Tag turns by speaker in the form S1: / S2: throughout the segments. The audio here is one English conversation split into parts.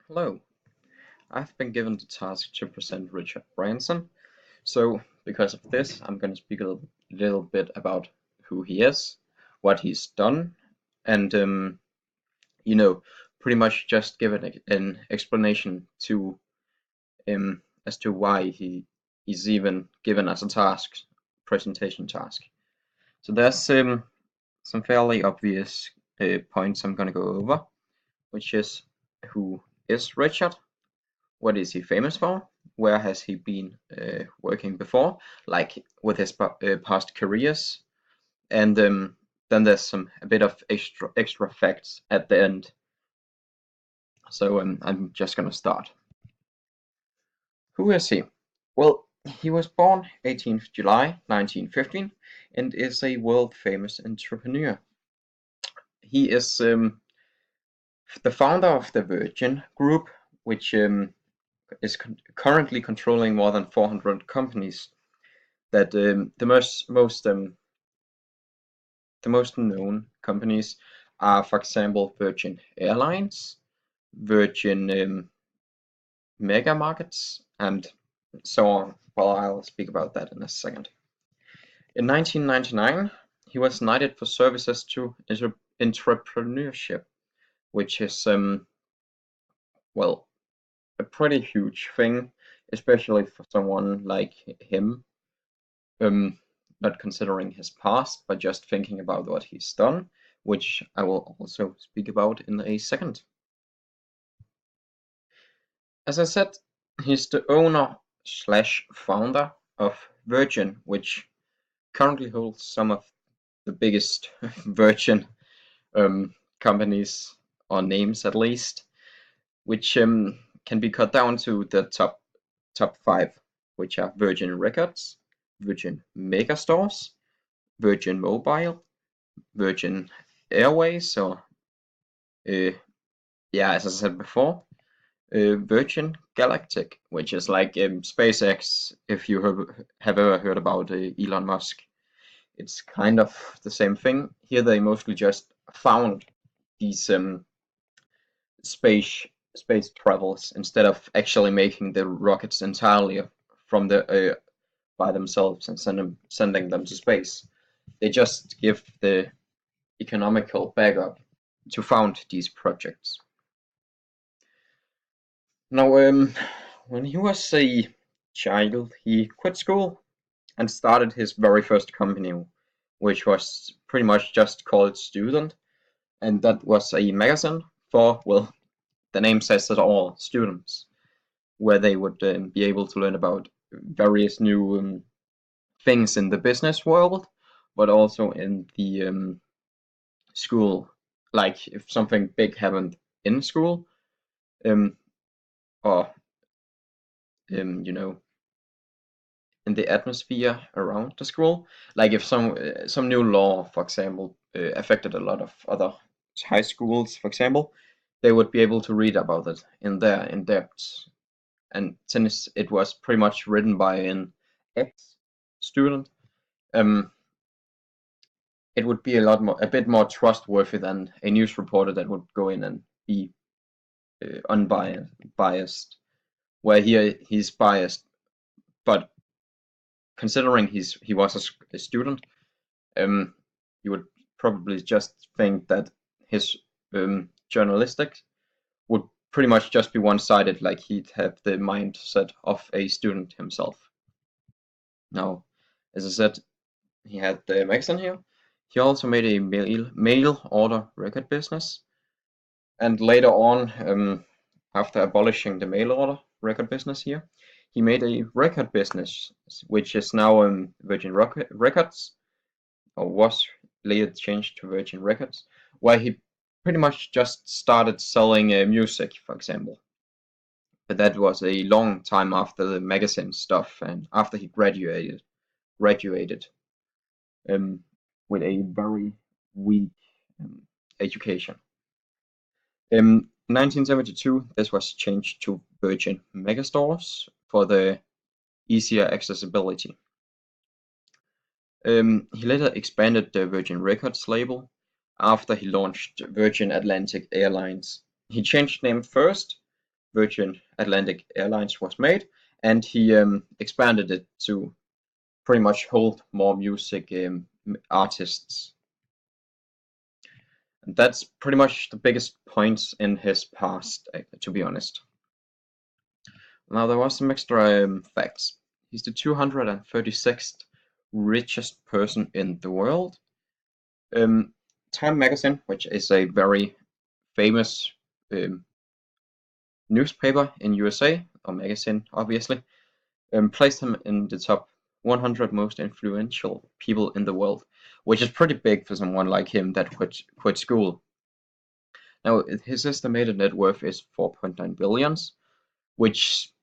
S1: Hello, I've been given the task to present Richard Branson, so because of this, I'm going to speak a little bit about who he is, what he's done, and you know, pretty much just give an explanation to as to why he's even given us a presentation task. So there's some fairly obvious points I'm going to go over, which is who is Richard. What is he famous for? Where has he been working before, like with his past careers? And then there's a bit of extra facts at the end. So I'm just gonna start. Who is he? Well, he was born 18th July 1915 and is a world famous entrepreneur. He is the founder of the Virgin Group, which is currently controlling more than 400 companies. That the most known companies are, for example, Virgin Airlines, Virgin Mega Markets, and so on. Well, I'll speak about that in a second. In 1999, he was knighted for services to entrepreneurship, which is well, a pretty huge thing, especially for someone like him. Um, Not considering his past, but just thinking about what he's done, which I will also speak about in a second. As I said, he's the owner slash founder of Virgin, which currently holds some of the biggest Virgin companies, or names at least, which can be cut down to the top five, which are Virgin Records, Virgin Megastores, Virgin Mobile, Virgin Airways, or yeah, as I said before, Virgin Galactic, which is like SpaceX, if you have ever heard about Elon Musk. It's kind of the same thing. Here they mostly just found these space space travels instead of actually making the rockets entirely from the by themselves and sending them to space. They just give the economical backup to found these projects. Now, when he was a child, he quit school and started his very first company, which was pretty much just called Student, and that was a magazine for, well, the name says it all, students, where they would be able to learn about various new things in the business world, but also in the school. Like if something big happened in school, um, or you know, in the atmosphere around the school. Like if some new law, for example, affected a lot of other high schools, for example, they would be able to read about it in there in depth. And since it was pretty much written by an ex-student, um, it would be a bit more trustworthy than a news reporter that would go in and be unbiased. Where here he's biased, but considering he was a student, um, you would probably just think that his journalistic would pretty much just be one-sided, like he'd have the mindset of a student himself. Now, as I said, he had the magazine here. He also made a mail order record business, and later on, after abolishing the mail order record business here, he made a record business, which is now Virgin Records, or was later changed to Virgin Records, where he pretty much just started selling music, for example. But that was a long time after the magazine stuff and after he graduated um, with a very weak education. In 1972, this was changed to Virgin Megastores for the easier accessibility. He later expanded the Virgin Records label after he launched Virgin Atlantic Airlines. He changed name first, Virgin Atlantic Airlines was made, and he expanded it to pretty much hold more music artists. And that's pretty much the biggest points in his past, to be honest. Now there was some extra facts. He's the 236th richest person in the world. Time magazine, which is a very famous newspaper in USA, or magazine obviously, placed him in the top 100 most influential people in the world, which is pretty big for someone like him that quit school. Now his estimated net worth is 4.9 billions, which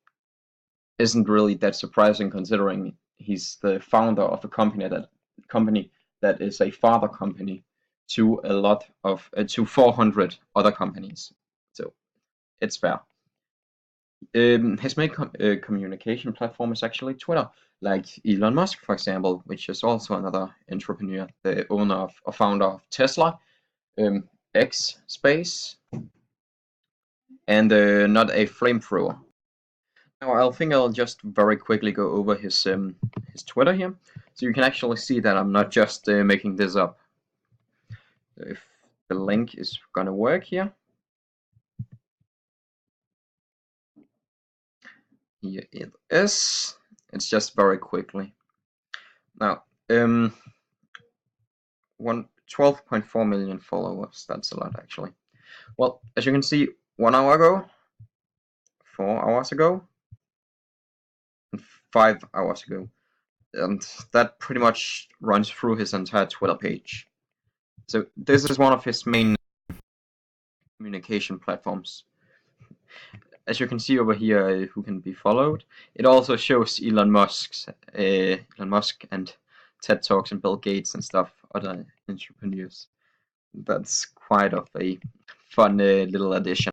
S1: isn't really that surprising considering he's the founder of a company that is a father company to a lot of to 400 other companies. So it's fair. His main communication platform is actually Twitter, like Elon Musk, for example, which is also another entrepreneur, the owner of or founder of Tesla, X Space, and not a flamethrower. Now, I think I'll just very quickly go over his Twitter here, so you can actually see that I'm not just making this up. If the link is gonna work here. Here it is. It's just very quickly. Now, 12.4 million followers. That's a lot, actually. Well, as you can see, 1 hour ago, 4 hours ago, and 5 hours ago, and that pretty much runs through his entire Twitter page. So this is one of his main communication platforms. As you can see over here, who can be followed. It also shows Elon Musk and TED Talks and Bill Gates and stuff, other entrepreneurs. That's quite of a fun little addition.